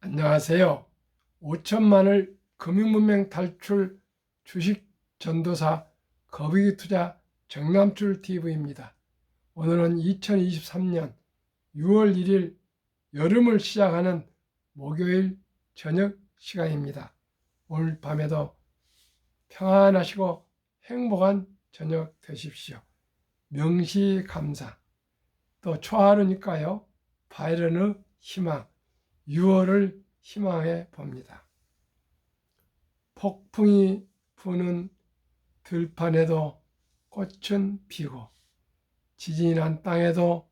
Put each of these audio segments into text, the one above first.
안녕하세요. 5천만을 금융문맹 탈출 주식 전도사 거북이 투자 정남출 TV입니다. 오늘은 2023년 6월 1일 여름을 시작하는 목요일 저녁 시간입니다. 오늘 밤에도 평안하시고 행복한 저녁 되십시오. 명시감사. 또 초하루니까요. 바이런의 희망. 6월을 희망해 봅니다. 폭풍이 부는 들판에도 꽃은 피고 지진이 난 땅에도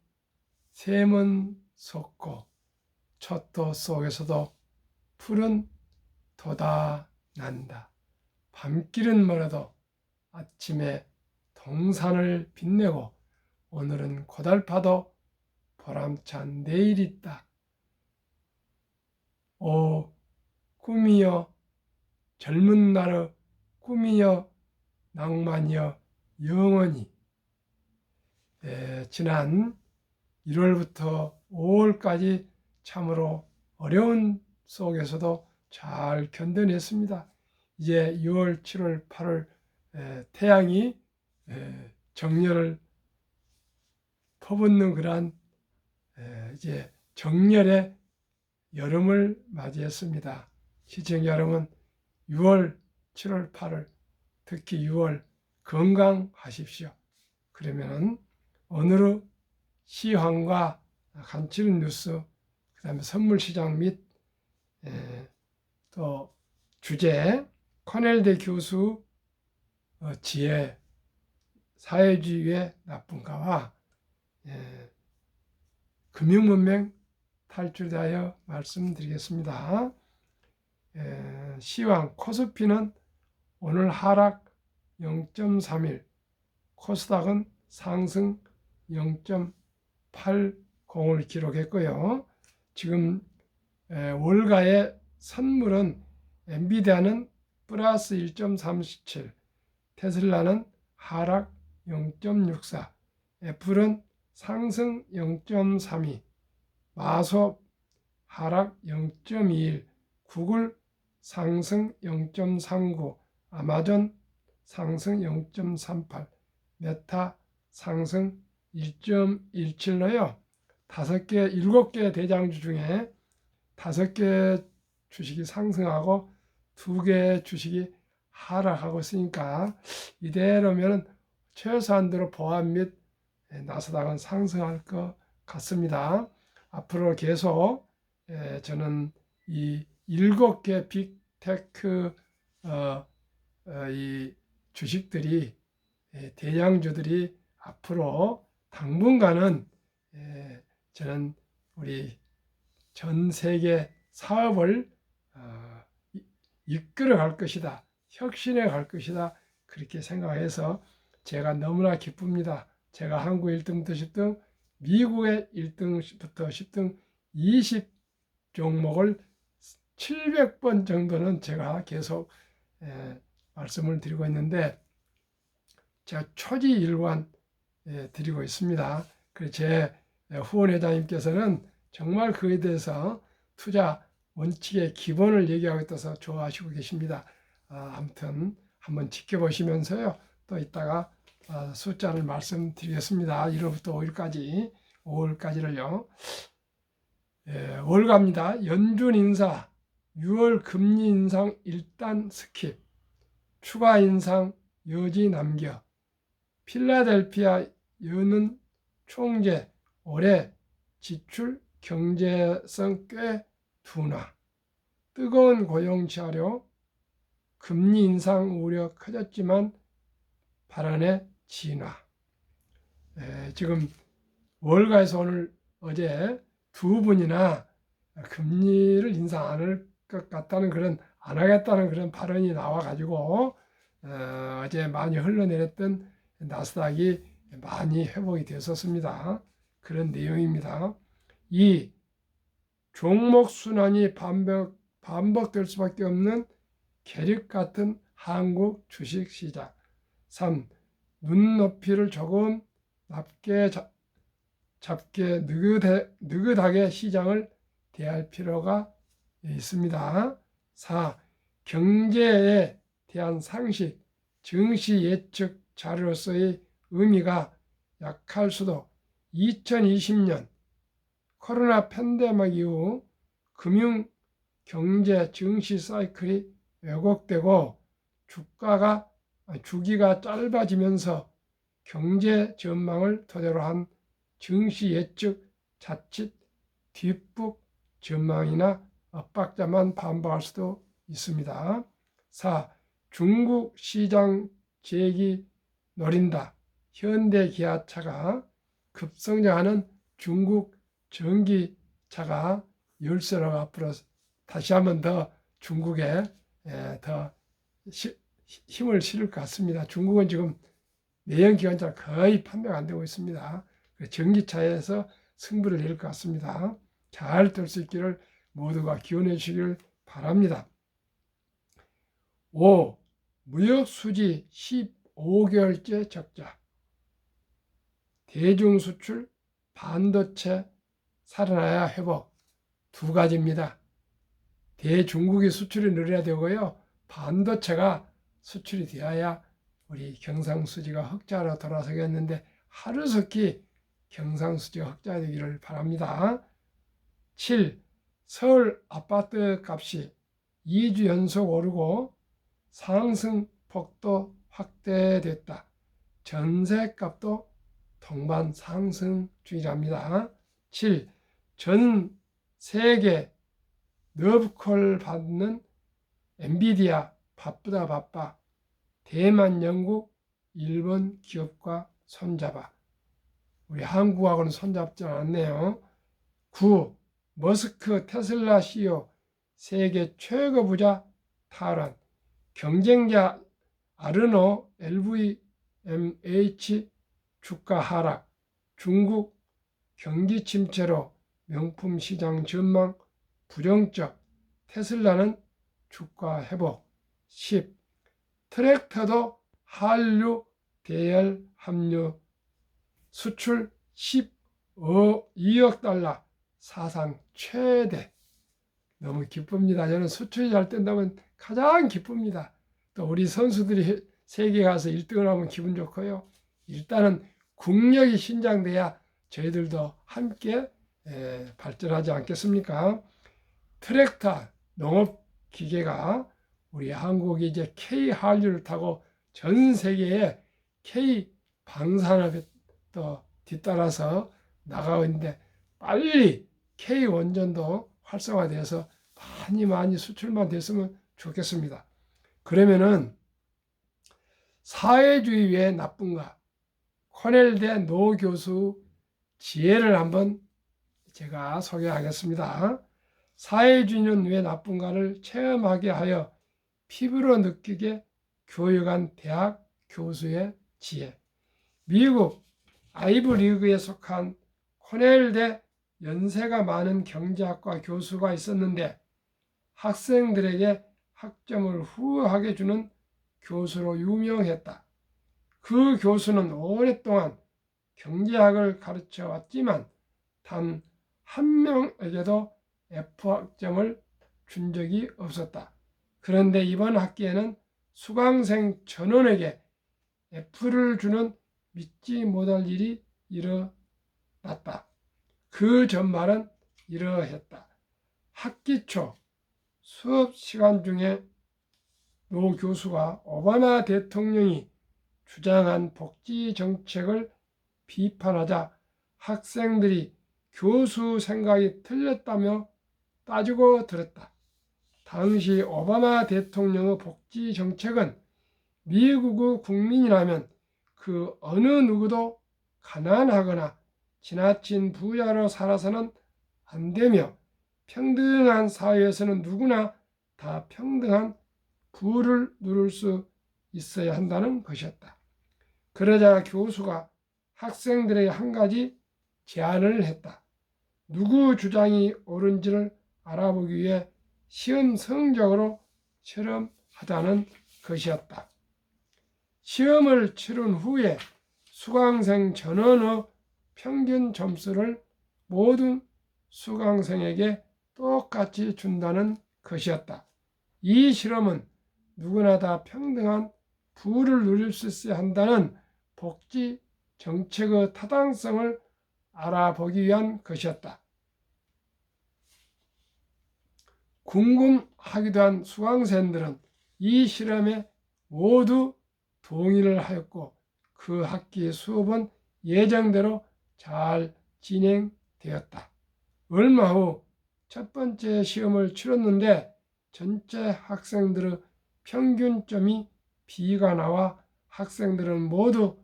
샘은 솟고 촛도 속에서도 풀은 돋아난다. 밤길은 멀어도 아침에 동산을 빛내고 오늘은 고달파도 보람찬 내일이 있다. 오 꿈이여 젊은 날의 꿈이여 낭만이여 영원히. 지난 1월부터 5월까지 참으로 어려운 속에서도 잘 견뎌냈습니다. 이제 6월, 7월, 8월 태양이 정열을 퍼붓는 그러한 이제 정열의 여름을 맞이했습니다. 시청자 여러분, 6월, 7월, 8월, 특히 6월 건강하십시오. 그러면 오늘의 시황과 간추린 뉴스, 그 다음에 선물시장 및 또 주제, 코넬대 교수 지혜, 사회주의의 나쁜가와 금융문맹 탈출하여 말씀드리겠습니다. 시황 코스피는 오늘 하락 0.31, 코스닥은 상승 0.80을 기록했고요. 지금 월가의 선물은 엔비디아는 플러스 1.37, 테슬라는 하락 0.64, 애플은 상승 0.32, 마소 하락 0.21, 구글 상승 0.39, 아마존 상승 0.38, 메타 상승 1.17로요. 7개 대장주 중에 5개 주식이 상승하고 2개 주식이 하락하고 있으니까 이대로면 최소한도로 보합 및 나스닥은 상승할 것 같습니다. 앞으로 계속 저는 이 7개 빅테크 이 주식들이 대장주들이 앞으로 당분간은 저는 우리 전 세계 사업을 이끌어 갈 것이다, 혁신해 갈 것이다, 그렇게 생각해서 제가 너무나 기쁩니다. 제가 한국 1등부터 10등, 미국의 1등부터 10등 20 종목을 700번 정도는 제가 계속 말씀을 드리고 있는데 제가 초지일관 드리고 있습니다. 그래서 제 후원회장님께서는 정말 그에 대해서 투자 원칙의 기본을 얘기하고 있어서 좋아하시고 계십니다. 아무튼 한번 지켜보시면서요. 또 이따가 숫자를 말씀드리겠습니다. 1월부터 5일까지, 5월까지를요. 월가입니다. 연준 인사, 6월 금리 인상 일단 스킵, 추가 인상 여지 남겨, 필라델피아 여는 총재, 올해 지출 경제성 꽤 둔화, 뜨거운 고용 자료, 금리 인상 우려 커졌지만 발언의 진화. 지금 월가에서 오늘 어제 두 분이나 금리를 인상 안 할 것 같다는 그런, 안 하겠다는 그런 발언이 나와가지고 어제 많이 흘러내렸던 나스닥이 많이 회복이 됐었습니다. 그런 내용입니다. 이 종목 순환이 반복될 수밖에 없는 계륵 같은 한국 주식시장. 3. 눈높이를 조금 낮게 잡게 느긋하게 시장을 대할 필요가 있습니다. 4. 경제에 대한 상식, 증시 예측 자료로서의 의미가 약할 수도. 2020년 코로나 팬데믹 이후 금융, 경제, 증시 사이클이 왜곡되고 주기가 짧아지면서 경제 전망을 토대로 한 증시 예측 자칫 뒷북 전망이나 엇박자만 반복할 수도 있습니다. 4. 중국 시장 재기 노린다. 현대기아차가 급성장하는 중국 전기차가 열세로 앞으로 다시 한번 더 중국에 더 힘을 실을 것 같습니다. 중국은 지금 내연기관차 거의 판매가 안 되고 있습니다. 전기차에서 승부를 낼 것 같습니다. 잘 될 수 있기를 모두가 기원해 주시길 바랍니다. 5. 무역 수지 15개월째 적자. 대중 수출, 반도체 살아나야 회복. 두 가지입니다. 대중국이 수출이 늘어야 되고요. 반도체가 수출이 되어야 우리 경상수지가 흑자로 돌아서겠는데 하루속히 경상수지가 흑자되기를 바랍니다. 7. 서울 아파트 값이 2주 연속 오르고 상승폭도 확대됐다. 전세값도 동반 상승 중이랍니다. 7. 전 세계 너브콜 받는 엔비디아 바쁘다 바빠. 대만, 영국, 일본 기업과 손잡아. 우리 한국하고는 손잡지 않았네요. 9. 머스크 테슬라 CEO 세계 최고 부자 탈환. 경쟁자 아르노 LVMH 주가 하락. 중국 경기 침체로 명품 시장 전망 부정적. 테슬라는 주가 회복. 10. 트랙터도 한류 대열 합류. 수출 12억 달러 사상 최대. 너무 기쁩니다. 저는 수출이 잘 된다면 가장 기쁩니다. 또 우리 선수들이 세계 가서 1등을 하면 기분 좋고요. 일단은 국력이 신장돼야 저희들도 함께 발전하지 않겠습니까? 트랙터 농업기계가 우리 한국이 이제 K 한류를 타고 전 세계에 K 방산업에 또 뒤따라서 나가고 있는데 빨리 K 원전도 활성화돼서 많이 수출만 됐으면 좋겠습니다. 그러면은 사회주의 왜 나쁜가? 코넬대 노 교수 지혜를 한번 제가 소개하겠습니다. 사회주의는 왜 나쁜가를 체험하게 하여 피부로 느끼게 교육한 대학 교수의 지혜. 미국 아이브리그에 속한 코넬대 연세가 많은 경제학과 교수가 있었는데 학생들에게 학점을 후하게 주는 교수로 유명했다. 그 교수는 오랫동안 경제학을 가르쳐 왔지만 단 한 명에게도 F학점을 준 적이 없었다. 그런데 이번 학기에는 수강생 전원에게 F를 주는 믿지 못할 일이 일어났다. 그 전말은 이러했다. 학기 초 수업 시간 중에 노 교수가 오바마 대통령이 주장한 복지 정책을 비판하자 학생들이 교수 생각이 틀렸다며 따지고 들었다. 당시 오바마 대통령의 복지 정책은 미국의 국민이라면 그 어느 누구도 가난하거나 지나친 부자로 살아서는 안 되며 평등한 사회에서는 누구나 다 평등한 부를 누릴 수 있어야 한다는 것이었다. 그러자 교수가 학생들에게 한 가지 제안을 했다. 누구 주장이 옳은지를 알아보기 위해 시험 성적으로 실험하자는 것이었다. 시험을 치른 후에 수강생 전원의 평균 점수를 모든 수강생에게 똑같이 준다는 것이었다. 이 실험은 누구나 다 평등한 부를 누릴 수 있어야 한다는 복지 정책의 타당성을 알아보기 위한 것이었다. 궁금하기도 한 수강생들은 이 실험에 모두 동의를 하였고 그 학기 수업은 예정대로 잘 진행되었다. 얼마 후 첫 번째 시험을 치렀는데 전체 학생들의 평균점이 B가 나와 학생들은 모두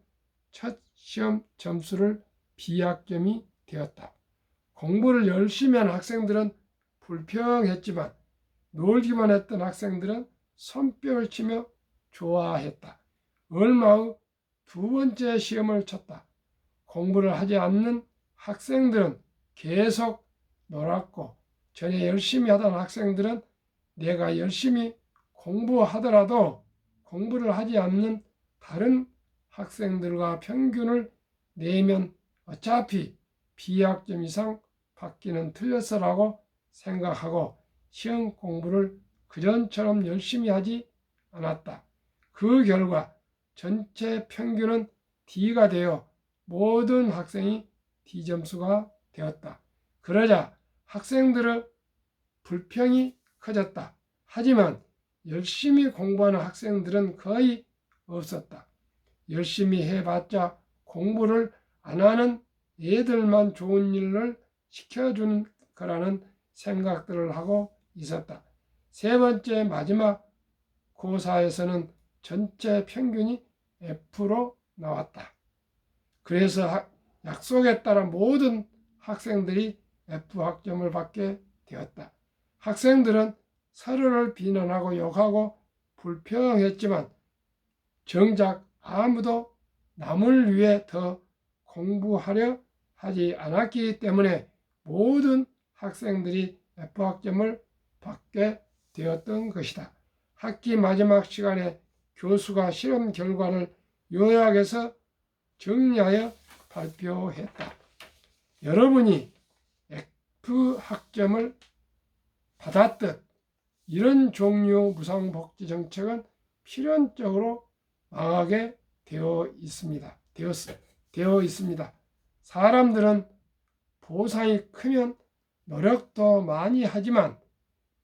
첫 시험 점수를 B학점이 되었다. 공부를 열심히 한 학생들은 불평했지만 놀기만 했던 학생들은 손뼉을 치며 좋아했다. 얼마 후 두 번째 시험을 쳤다. 공부를 하지 않는 학생들은 계속 놀았고 전에 열심히 하던 학생들은 내가 열심히 공부하더라도 공부를 하지 않는 다른 학생들과 평균을 내면 어차피 B학점 이상 받기는 틀렸어라고 생각하고 시험 공부를 그전처럼 열심히 하지 않았다. 그 결과 전체 평균은 D가 되어 모든 학생이 D 점수가 되었다. 그러자 학생들의 불평이 커졌다. 하지만 열심히 공부하는 학생들은 거의 없었다. 열심히 해봤자 공부를 안 하는 애들만 좋은 일을 시켜주는 거라는 생각들을 하고 있었다. 세 번째 마지막 고사에서는 전체 평균이 F로 나왔다. 그래서 약속에 따라 모든 학생들이 F학점을 받게 되었다. 학생들은 서로를 비난하고 욕하고 불평했지만 정작 아무도 남을 위해 더 공부하려 하지 않았기 때문에 모든 학생들이 F학점을 받게 되었던 것이다. 학기 마지막 시간에 교수가 실험 결과를 요약해서 정리하여 발표했다. 여러분이 F학점을 받았듯 이런 종류 무상복지 정책은 필연적으로 망하게 되어 있습니다. 사람들은 보상이 크면 노력도 많이 하지만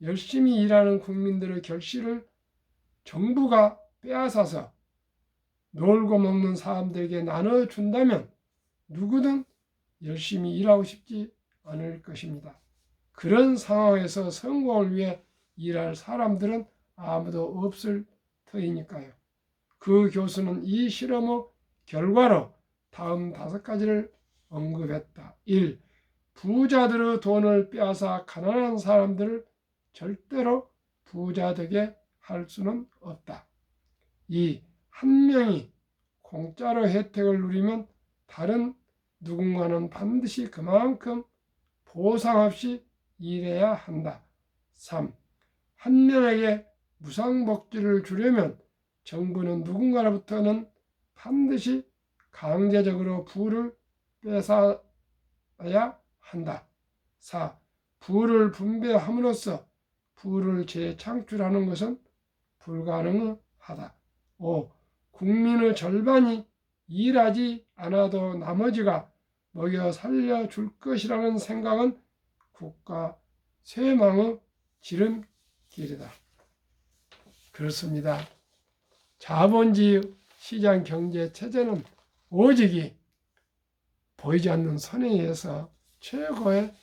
열심히 일하는 국민들의 결실을 정부가 빼앗아서 놀고 먹는 사람들에게 나눠준다면 누구든 열심히 일하고 싶지 않을 것입니다. 그런 상황에서 성공을 위해 일할 사람들은 아무도 없을 터이니까요. 그 교수는 이 실험의 결과로 다음 5가지를 언급했다. 1. 부자들의 돈을 빼앗아 가난한 사람들을 절대로 부자 되게 할 수는 없다. 2. 한 명이 공짜로 혜택을 누리면 다른 누군가는 반드시 그만큼 보상 없이 일해야 한다. 3. 한 명에게 무상복지를 주려면 정부는 누군가로부터는 반드시 강제적으로 부를 뺏어야 한다. 4. 부를 분배함으로써 부를 재창출하는 것은 불가능하다. 5. 국민의 절반이 일하지 않아도 나머지가 먹여 살려줄 것이라는 생각은 국가 쇠망의 지름길이다. 그렇습니다. 자본주의 시장 경제 체제는 오직이 보이지 않는 선에 의해서 최고의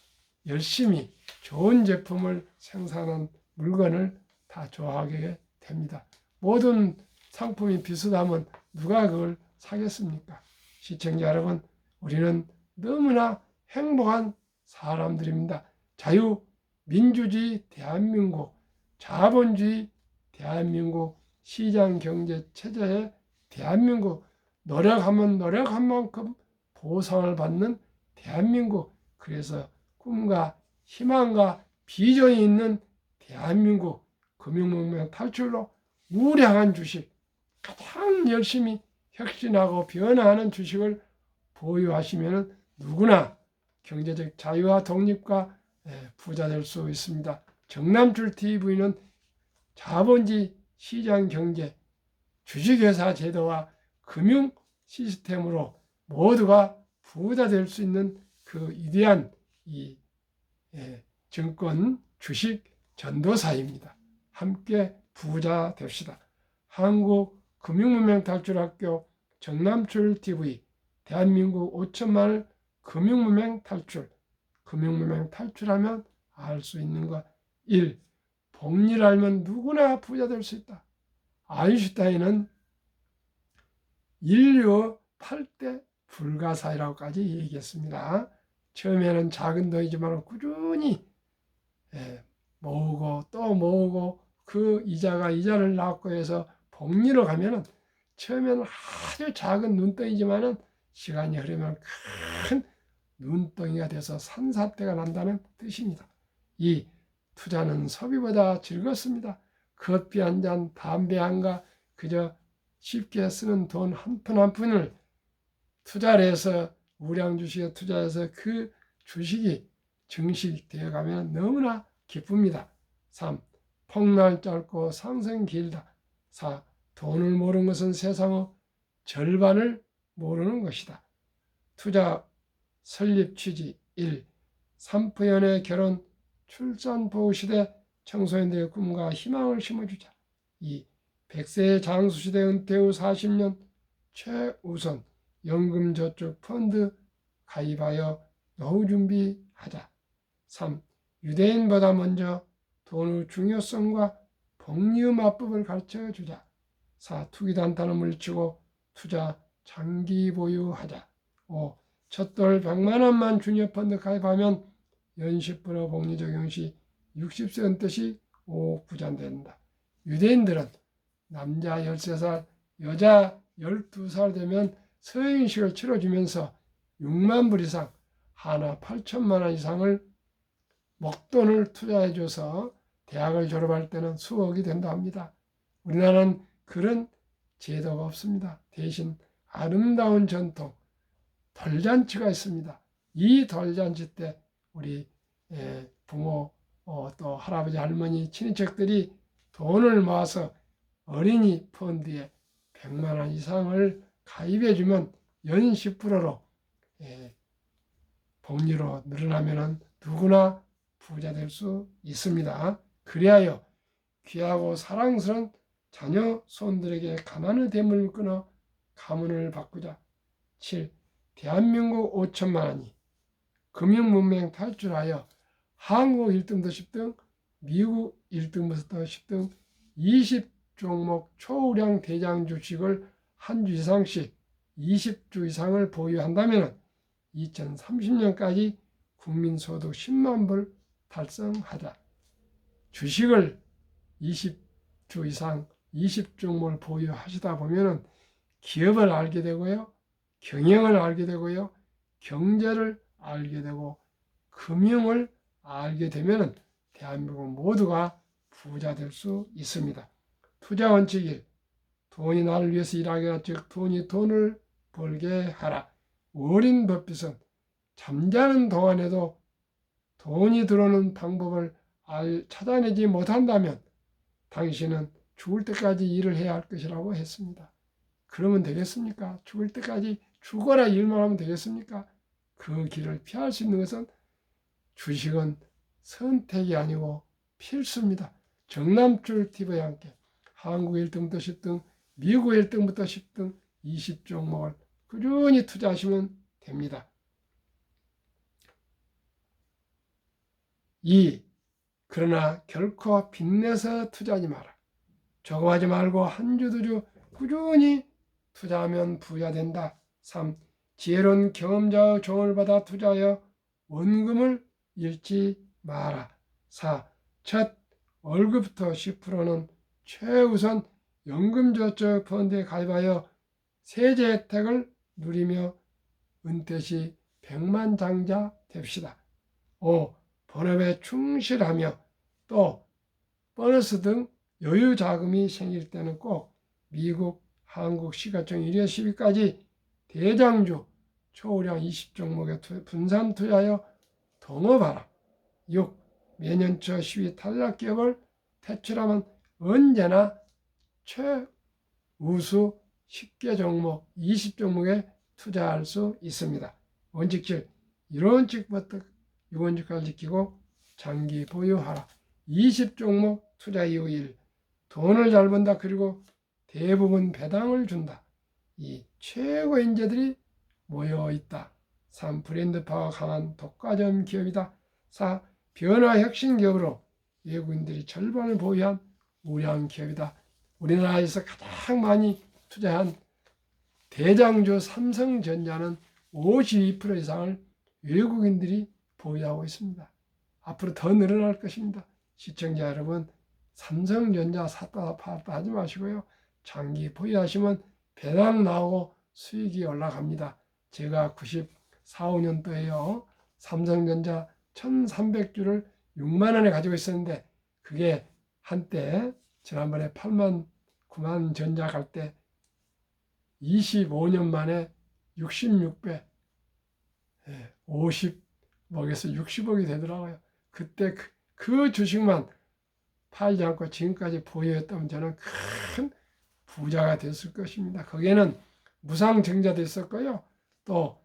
열심히 좋은 제품을 생산한 물건을 다 좋아하게 됩니다. 모든 상품이 비슷하면 누가 그걸 사겠습니까? 시청자 여러분, 우리는 너무나 행복한 사람들입니다. 자유민주주의 대한민국, 자본주의 대한민국, 시장경제 체제의 대한민국, 노력하면 노력한 만큼 보상을 받는 대한민국, 그래서 꿈과 희망과 비전이 있는 대한민국, 금융문명 탈출로 우량한 주식, 가장 열심히 혁신하고 변화하는 주식을 보유하시면 누구나 경제적 자유와 독립과 부자 될 수 있습니다. 정남출 TV는 자본주의 시장 경제, 주식회사 제도와 금융 시스템으로 모두가 부자 될 수 있는 그 위대한 이 증권 주식 전도사입니다. 함께 부자 됩시다. 한국금융문맹탈출학교 정남출 TV, 대한민국 5천만을 금융문맹 탈출. 금융문맹 탈출하면 알 수 있는 것. 1. 복리를 알면 누구나 부자 될 수 있다. 아인슈타인은 인류 8대 불가사의라고까지 얘기했습니다. 처음에는 작은 돈이지만 꾸준히 모으고 또 모으고 그 이자를 낳고 해서 복리로 가면은 처음에는 아주 작은 눈덩이지만은 시간이 흐르면 큰 눈덩이가 돼서 산사태가 난다는 뜻입니다. 2. 투자는 소비보다 즐겁습니다. 커피 한 잔, 담배 한 가, 그저 쉽게 쓰는 돈 한 푼 한 푼을 투자를 해서 우량 주식에 투자해서 그 주식이 증식되어 가면 너무나 기쁩니다. 3. 폭락 짧고 상승 길다. 4. 돈을 모르는 것은 세상의 절반을 모르는 것이다. 투자 설립 취지 1. 삼포연의 결혼 출산 보호 시대 청소년들의 꿈과 희망을 심어주자. 2. 100세의 장수시대 은퇴 후 40년 최우선 연금저축 펀드 가입하여 노후 준비하자. 3. 유대인보다 먼저 돈의 중요성과 복리의 마법을 가르쳐주자. 4. 투기단타는 물리치고 투자 장기 보유하자. 5. 첫돌 100만 원만 주니어 펀드 가입하면 연 10% 복리 적용 시 60세 은퇴 시 5억 부자 된다. 유대인들은 남자 13살, 여자 12살 되면 서행식을 치러주면서 6만 불 이상, 하나 8천만 원 이상을 목돈을 투자해줘서 대학을 졸업할 때는 수억이 된다 합니다. 우리나라는 그런 제도가 없습니다. 대신 아름다운 전통, 덜잔치가 있습니다. 이 덜잔치 때 우리 부모, 또 할아버지, 할머니, 친인척들이 돈을 모아서 어린이 펀드에 100만 원 이상을 가입해주면 연 10%로 복리로 늘어나면 누구나 부자 될 수 있습니다. 그리하여 귀하고 사랑스러운 자녀 손들에게 가난의 대물을 끊어 가문을 바꾸자. 7. 대한민국 5천만 원이 금융문맹 탈출하여 한국 1등부터 10등, 미국 1등부터 10등 20종목 초우량 대장 주식을 한 주 이상씩 20주 이상을 보유한다면 2030년까지 국민소득 10만 불 달성하자. 주식을 20주 이상 20종목을 보유하시다 보면 기업을 알게 되고요. 경영을 알게 되고요. 경제를 알게 되고 금융을 알게 되면 대한민국 모두가 부자 될 수 있습니다. 투자 원칙 1. 돈이 나를 위해서 일하게 하라. 즉 돈이 돈을 벌게 하라. 워린 버핏은 잠자는 동안에도 돈이 들어오는 방법을 찾아내지 못한다면 당신은 죽을 때까지 일을 해야 할 것이라고 했습니다. 그러면 되겠습니까? 죽을 때까지 죽어라 일만 하면 되겠습니까? 그 길을 피할 수 있는 것은 주식은 선택이 아니고 필수입니다. 정남출 TV와 함께 한국 1등부터 10등, 미국 1등부터 10등 20종목을 꾸준히 투자하시면 됩니다. 2. 그러나 결코 빚내서 투자하지 마라. 조금하지 말고 한 주 두 주 꾸준히 투자하면 부자 된다. 3. 지혜로운 경험자의 조언을 받아 투자하여 원금을 잃지 마라. 4. 첫 월급부터 10%는 최우선 연금저축 펀드에 가입하여 세제 혜택을 누리며 은퇴 시 백만장자 됩시다. 5. 본업에 충실하며 또 보너스 등 여유 자금이 생길 때는 꼭 미국, 한국 시가총 1회 10위까지 대장주 초우량 20종목에 분산 투자하여 동업하라. 6. 매년 초 10위 탈락 기업을 퇴출하면 언제나 최우수 10개 종목, 20종목에 투자할 수 있습니다. 원칙 7. 1원칙부터 6원칙까지 지키고 장기 보유하라. 20종목 투자 이후 1. 돈을 잘 번다. 그리고 대부분 배당을 준다. 이 최고 인재들이 모여 있다. 3. 브랜드 파워 강한 독과점 기업이다. 4. 변화 혁신 기업으로 외국인들이 절반을 보유한 우량 기업이다. 우리나라에서 가장 많이 투자한 대장주 삼성전자는 52% 이상을 외국인들이 보유하고 있습니다. 앞으로 더 늘어날 것입니다. 시청자 여러분, 삼성전자 샀다 팔았다 하지 마시고요. 장기 보유하시면 배당 나오고 수익이 올라갑니다. 제가 94, 5년도에요. 삼성전자 1300주를 6만 원에 가지고 있었는데 그게 한때 지난번에 8만 9만 전자 갈 때 25년 만에 66배 50억에서 60억이 되더라고요. 그때 그 주식만 팔지 않고 지금까지 보유했다면 저는 큰 부자가 됐을 것입니다. 거기에는 무상증자도 있었고요. 또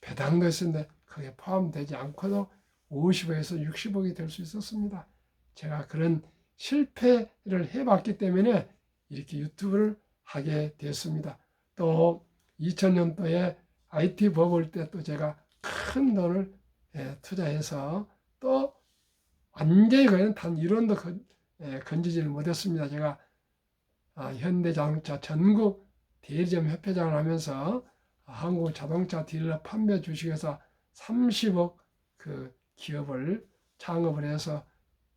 배당도 있었는데 그게 포함되지 않고도 50억에서 60억이 될 수 있었습니다. 제가 그런 실패를 해봤기 때문에 이렇게 유튜브를 하게 됐습니다. 또 2000년도에 IT 버블 때 또 제가 큰 돈을 투자해서 또 완전히 그냥 단 1원도 건지지를 못했습니다. 제가 현대자동차 전국 대리점 협회장을 하면서 한국 자동차 딜러 판매 주식에서 30억 그 기업을 창업을 해서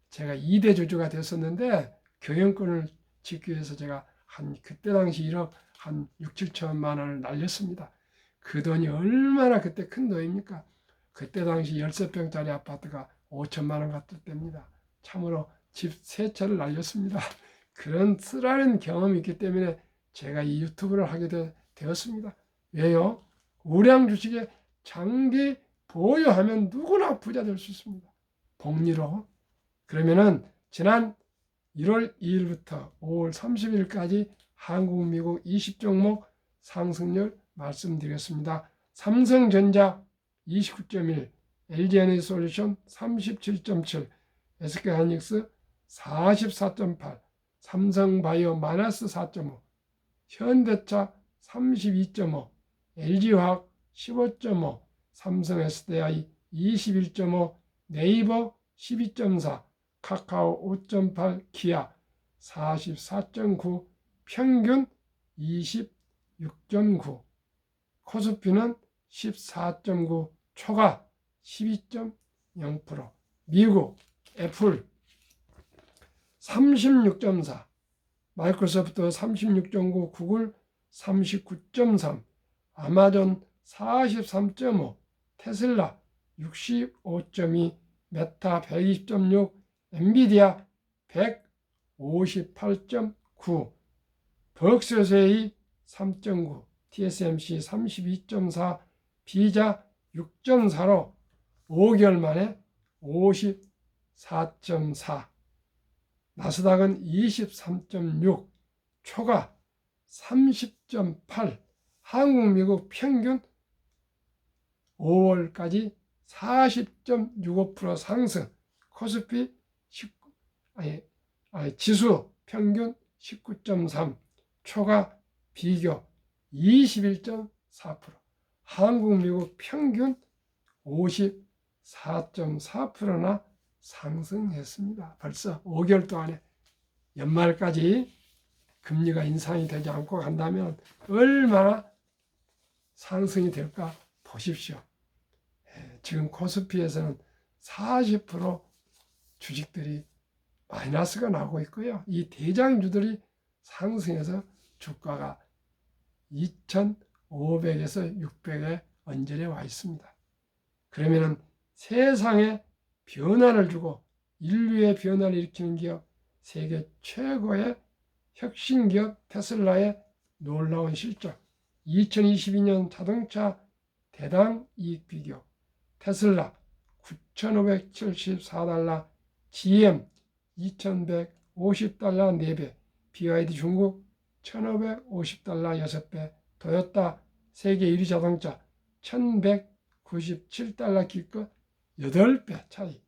제가 2대 주주가 됐었는데 경영권을 짓기 위해서 제가 그때 당시 1억 한 6, 7천만 원을 날렸습니다. 그 돈이 얼마나 그때 큰 돈입니까? 그때 당시 13평짜리 아파트가 5천만 원 갔을 때입니다. 참으로 집 3채를 날렸습니다. 그런 쓰라린 경험이 있기 때문에 제가 이 유튜브를 하게 되었습니다. 왜요? 우량 주식에 장기 보유하면 누구나 부자 될 수 있습니다. 복리로. 그러면은 지난 1월 2일부터 5월 30일까지 한국, 미국 20종목 상승률 말씀드리겠습니다. 삼성전자 29.1, LG에너지솔루션 37.7, SK하이닉스 44.8, 삼성바이오 마이너스 4.5, 현대차 32.5, LG화학 15.5, 삼성 SDI 21.5, 네이버 12.4, 카카오 5.8, 기아 44.9, 평균 26.9, 코스피는 14.9, 초가 12.0%, 미국 애플 36.4, 마이크로소프트 36.9, 구글 39.3, 아마존 43.5, 테슬라 65.2, 메타 120.6, 엔비디아 158.9, 벅스웨이 3.9, TSMC 32.4, 비자 6.4로 5개월 만에 54.4, 나스닥은 23.6, 초가 30.8, 한국, 미국 평균 5월까지 40.65% 상승, 코스피 지수 평균 19.3, 초가 비교 21.4%, 한국, 미국 평균 54.4%나 상승했습니다. 벌써 5개월 동안에 연말까지 금리가 인상이 되지 않고 간다면 얼마나 상승이 될까 보십시오. 지금 코스피에서는 40% 주식들이 마이너스가 나고 있고요. 이 대장주들이 상승해서 주가가 2,500에서 600에 언저리에 와 있습니다. 그러면은 세상에 변화를 주고 인류의 변화를 일으키는 기업, 세계 최고의 혁신 기업 테슬라의 놀라운 실적, 2022년 자동차 대당 이익 비교, 테슬라 9,574달러, GM 2,150달러 4배, BYD 중국 1,550달러 6배, 토요타 세계 1위 자동차 1,197달러 기껏 8배 차이,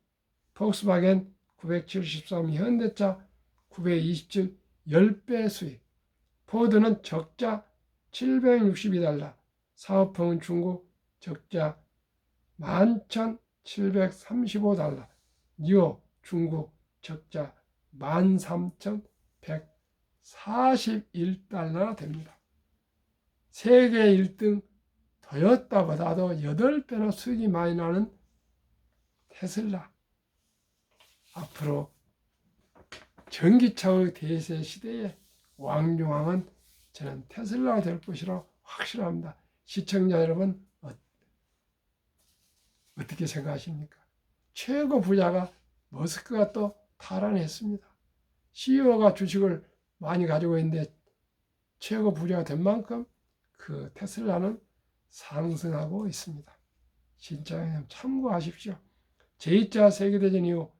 폭스바겐 973, 현대차 927, 10배 수익, 포드는 적자 762달러, 사업펑은 중국 적자 11,735달러, 니오 중국 적자 13,141달러나 됩니다. 세계 1등 토요타보다도 8배나 수익이 많이 나는 테슬라. 앞으로 전기차의 대세 시대에 왕중왕은 저는 테슬라가 될 것이라 확실합니다. 시청자 여러분 어떻게 생각하십니까? 최고 부자가 머스크가 또 탈환했습니다. CEO가 주식을 많이 가지고 있는데 최고 부자가 된 만큼 그 테슬라는 상승하고 있습니다. 진짜 참고하십시오. 제2차 세계대전 이후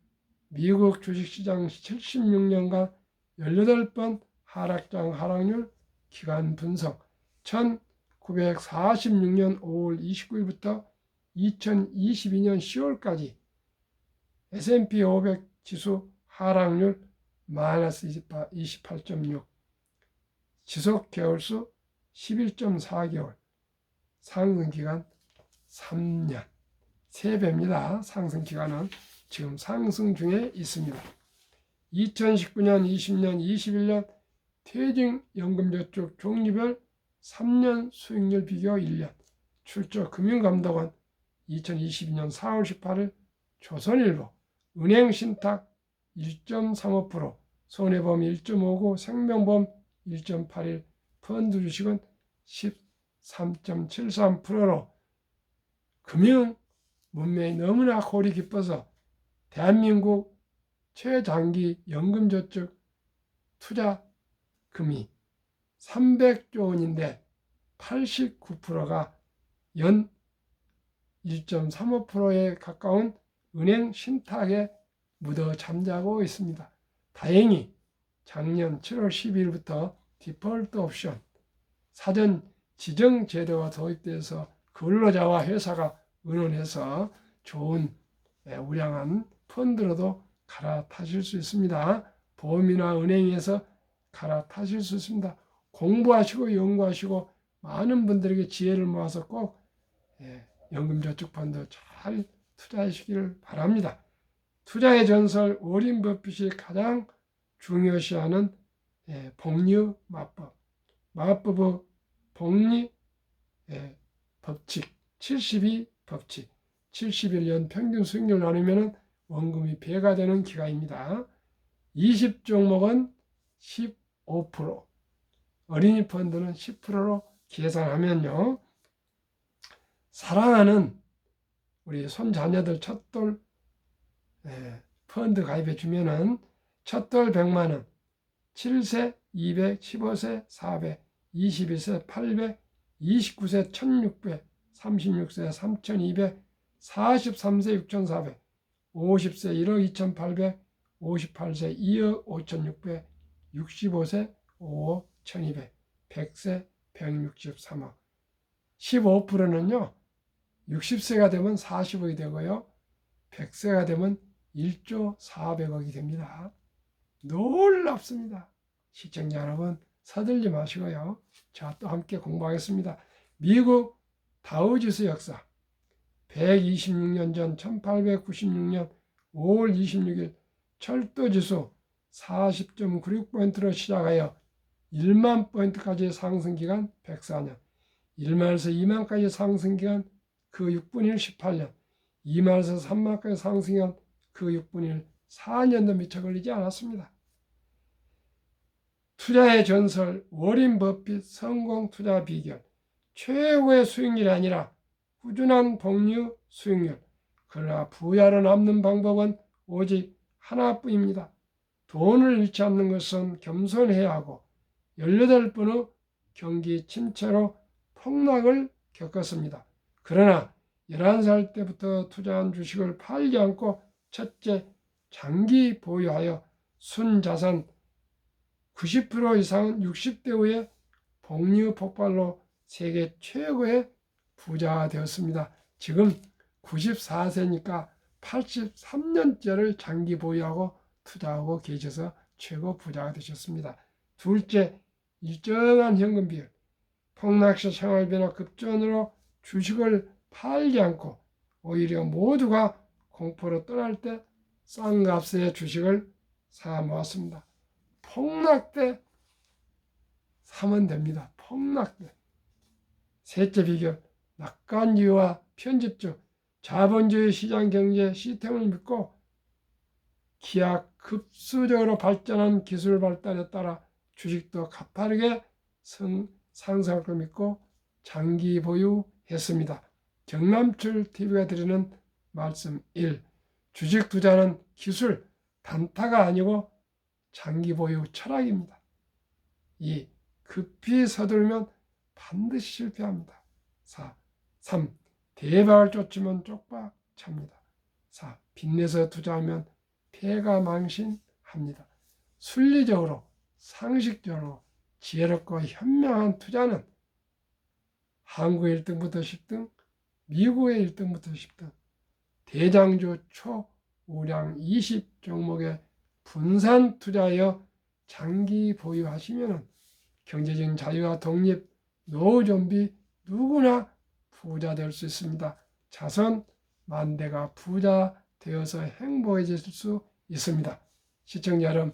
미국 주식시장 76년간 18번 하락장 하락률 기간 분석, 1946년 5월 29일부터 2022년 10월까지 S&P 500 지수 하락률 마이너스 28.6, 지속 개월수 11.4개월, 상승 기간 3년, 3배입니다. 상승 기간은 지금 상승 중에 있습니다. 2019년, 20년, 21년 퇴직연금저축 종류별 3년 수익률 비교 1년, 출처 금융감독원 2022년 4월 18일 조선일보, 은행신탁 1.35%, 손해보험 1.59%, 생명보험 1.81%, 펀드 주식은 13.73%로 금융 문명이 너무나 골이 깊어서 대한민국 최장기 연금저축 투자금이 300조 원인데 89%가 연 1.35%에 가까운 은행 신탁에 묻어 잠자고 있습니다. 다행히 작년 7월 12일부터 디폴트 옵션 사전 지정 제도가 도입돼서 근로자와 회사가 의논해서 좋은 우량한 펀드로도 갈아타실 수 있습니다. 보험이나 은행에서 갈아타실 수 있습니다. 공부하시고 연구하시고 많은 분들에게 지혜를 모아서 꼭 연금저축펀드 잘 투자하시기를 바랍니다. 투자의 전설 워린 버핏이 가장 중요시하는 복리 마법, 마법의 복리 법칙, 72 법칙, 71년 평균 수익률 나누면 원금이 배가 되는 기간입니다. 20종목은 15%, 어린이 펀드는 10%로 계산하면요, 사랑하는 우리 손자녀들 첫돌 펀드 가입해 주면은 첫돌 100만원, 7세 200, 15세 400, 21세 800, 29세 1600, 36세 3200, 43세 6400, 50세 1억 2800, 58세 2억 5600, 65세 5억 1200, 100세 163억. 15%는요 60세가 되면 40억이 되고요 100세가 되면 1조 400억이 됩니다. 놀랍습니다. 시청자 여러분 서둘지 마시고요. 자, 또 함께 공부하겠습니다. 미국 다우지수 역사 126년 전 1896년 5월 26일 철도지수 40.96포인트로 시작하여 1만 포인트까지 상승기간 104년, 1만에서 2만까지 상승기간 그 6분의 1 18년, 2만에서 3만까지 상승기간 그 6분의 1 4년도 미처 걸리지 않았습니다. 투자의 전설 워린 버핏 성공 투자 비결, 최고의 수익률이 아니라 꾸준한 복리 수익률. 그러나 부자로 남는 방법은 오직 하나뿐입니다. 돈을 잃지 않는 것은 겸손해야 하고 18번의 경기 침체로 폭락을 겪었습니다. 그러나 11살 때부터 투자한 주식을 팔지 않고 첫째, 장기 보유하여 순자산 90% 이상은 60대 후에 복리 폭발로 세계 최고의 부자가 되었습니다. 지금 94세니까 83년째를 장기 보유하고 투자하고 계셔서 최고 부자가 되셨습니다. 둘째, 일정한 현금 비율. 폭락시 생활비나 급전으로 주식을 팔지 않고 오히려 모두가 공포로 떠날 때 싼 값의 주식을 사 모았습니다. 폭락 때 사면 됩니다. 폭락 때. 셋째 비결, 낙관주의와 편집주, 자본주의 시장 경제 시스템을 믿고 기하급수적으로 발전한 기술 발달에 따라 주식도 가파르게 상승할 걸 믿고 장기 보유했습니다. 정남출 TV가 드리는 말씀 1. 주식 투자는 기술, 단타가 아니고 장기 보유 철학입니다. 2. 급히 서두르면 반드시 실패합니다. 3. 대박을 쫓으면 쪽박 찹니다. 4. 빚내서 투자하면 폐가 망신합니다. 순리적으로, 상식적으로 지혜롭고 현명한 투자는 한국의 1등부터 10등, 미국의 1등부터 10등, 대장주 초우량 20 종목에 분산 투자하여 장기 보유하시면 경제적인 자유와 독립, 노후 준비 누구나 부자 될 수 있습니다. 자손 만대가 부자 되어서 행복해질 수 있습니다. 시청자 여러분,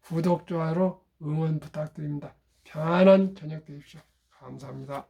구독, 좋아요로 응원 부탁드립니다. 평안한 저녁 되십시오. 감사합니다.